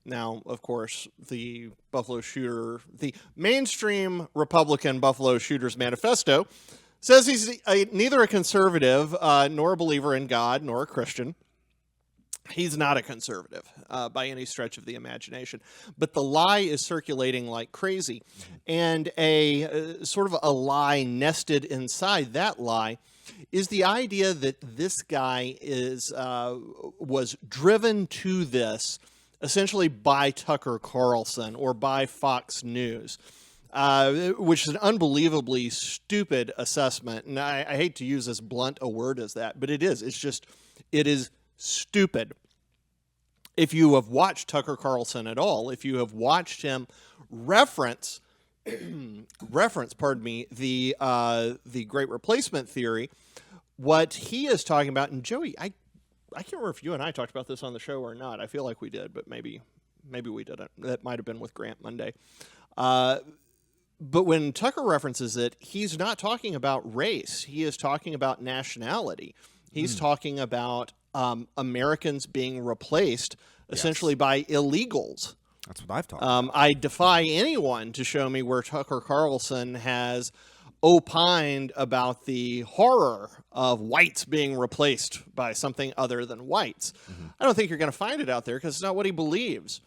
Now, of course, the mainstream Republican Buffalo Shooters Manifesto says he's neither a conservative nor a believer in God nor a Christian. He's not a conservative by any stretch of the imagination. But the lie is circulating like crazy. And a sort of a lie nested inside that lie is the idea that this guy was driven to this essentially by Tucker Carlson or by Fox News. Which is an unbelievably stupid assessment. And I hate to use as blunt a word as that, but it is. It is stupid. If you have watched Tucker Carlson at all, if you have watched him reference, pardon me, the Great Replacement theory, what he is talking about, and Joey, I can't remember if you and I talked about this on the show or not. I feel like we did, but maybe we didn't. That might have been with Grant Monday. But when Tucker references it, he's not talking about race. He is talking about nationality. He's talking about Americans being replaced essentially by illegals. That's what I've talked about. I defy anyone to show me where Tucker Carlson has opined about the horror of whites being replaced by something other than whites. I don't think you're going to find it out there because it's not what he believes.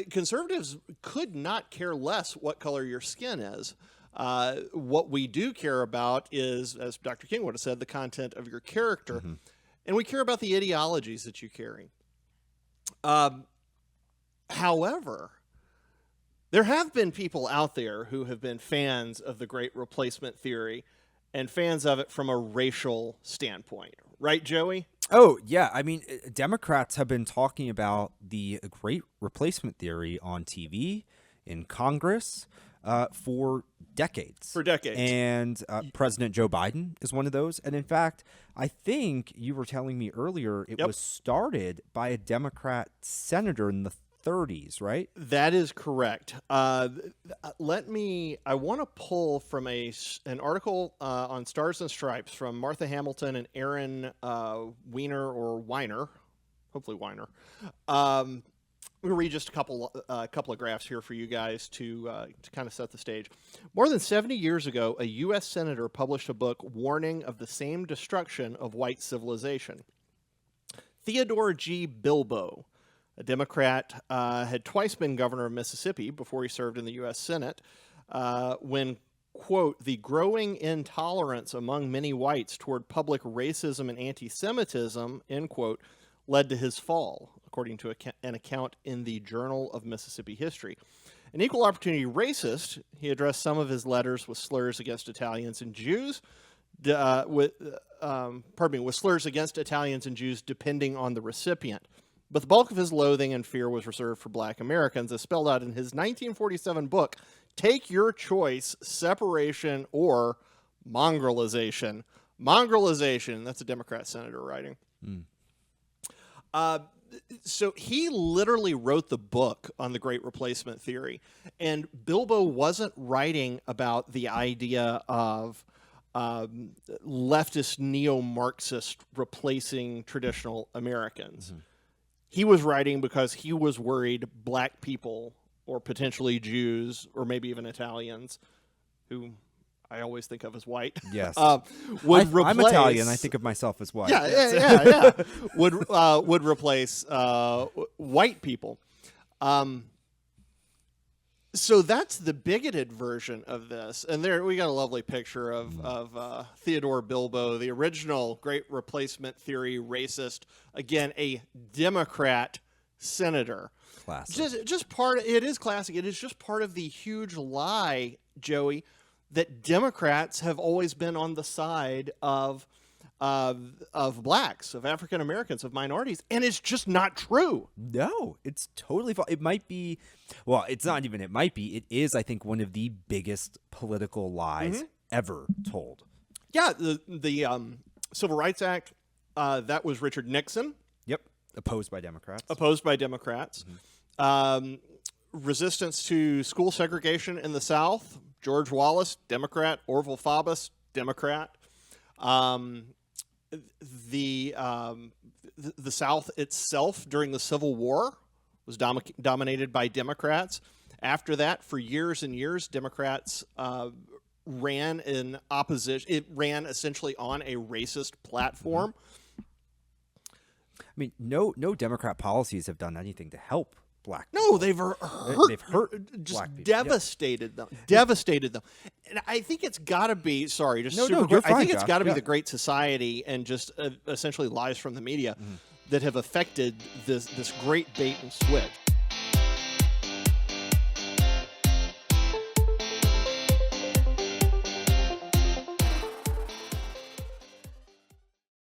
Conservatives could not care less what color your skin is. What we do care about is, as Dr. King would have said, the content of your character. And we care about the ideologies that you carry. However, there have been people out there who have been fans of the Great Replacement theory and fans of it from a racial standpoint. Right, Joey? Oh, yeah. I mean, Democrats have been talking about the Great Replacement theory on TV, in Congress, for decades. And President Joe Biden is one of those. And in fact, I think you were telling me earlier it was started by a Democrat senator in the 30s, right? That is correct. I want to pull from an article on Stars and Stripes from Martha Hamilton and Aaron Weiner, hopefully Weiner. I'm going to read just a couple of graphs here for you guys to kind of set the stage. More than 70 years ago, a U.S. senator published a book warning of the same destruction of white civilization. Theodore G. Bilbo, a Democrat, had twice been governor of Mississippi before he served in the U.S. Senate, when, quote, the growing intolerance among many whites toward public racism and anti-Semitism, end quote, led to his fall, according to an account in the Journal of Mississippi History. An equal opportunity racist, he addressed some of his letters with slurs against Italians and Jews, with slurs against Italians and Jews depending on the recipient. But the bulk of his loathing and fear was reserved for black Americans, as spelled out in his 1947 book, Take Your Choice, Separation or Mongrelization. Mongrelization, that's a Democrat senator writing. So he literally wrote the book on the Great Replacement theory. And Bilbo wasn't writing about the idea of leftist neo-Marxist replacing traditional Americans. He was writing because he was worried black people, or potentially Jews, or maybe even Italians, who I always think of as white. Yes. Would replace, I'm Italian. I think of myself as white. Yeah. Would replace white people. So that's the bigoted version of this. And there we got a lovely picture of Theodore Bilbo, the original Great Replacement theory racist. Again, a Democrat senator. Classic. It is classic. It is just part of the huge lie, Joey, that Democrats have always been on the side of blacks, of African Americans, of minorities, and it's just not true. No, it's totally false. It might be, well, it's not even, it might be, it is, I think, one of the biggest political lies ever told. Yeah, the Civil Rights Act, that was Richard Nixon. Yep, opposed by Democrats. Resistance to school segregation in the South, George Wallace, Democrat. Orville Faubus, Democrat. The South itself during the Civil War was dominated by Democrats. After that, for years and years, Democrats ran in opposition. It ran essentially on a racist platform. I mean, no Democrat policies have done anything to help black people. No, they've hurt just black people. devastated them. Devastated them. And I think it's got to be, sorry, just super quick. You're fine, I think it's Josh. got to be the Great Society and just essentially lies from the media that have affected this great bait and switch.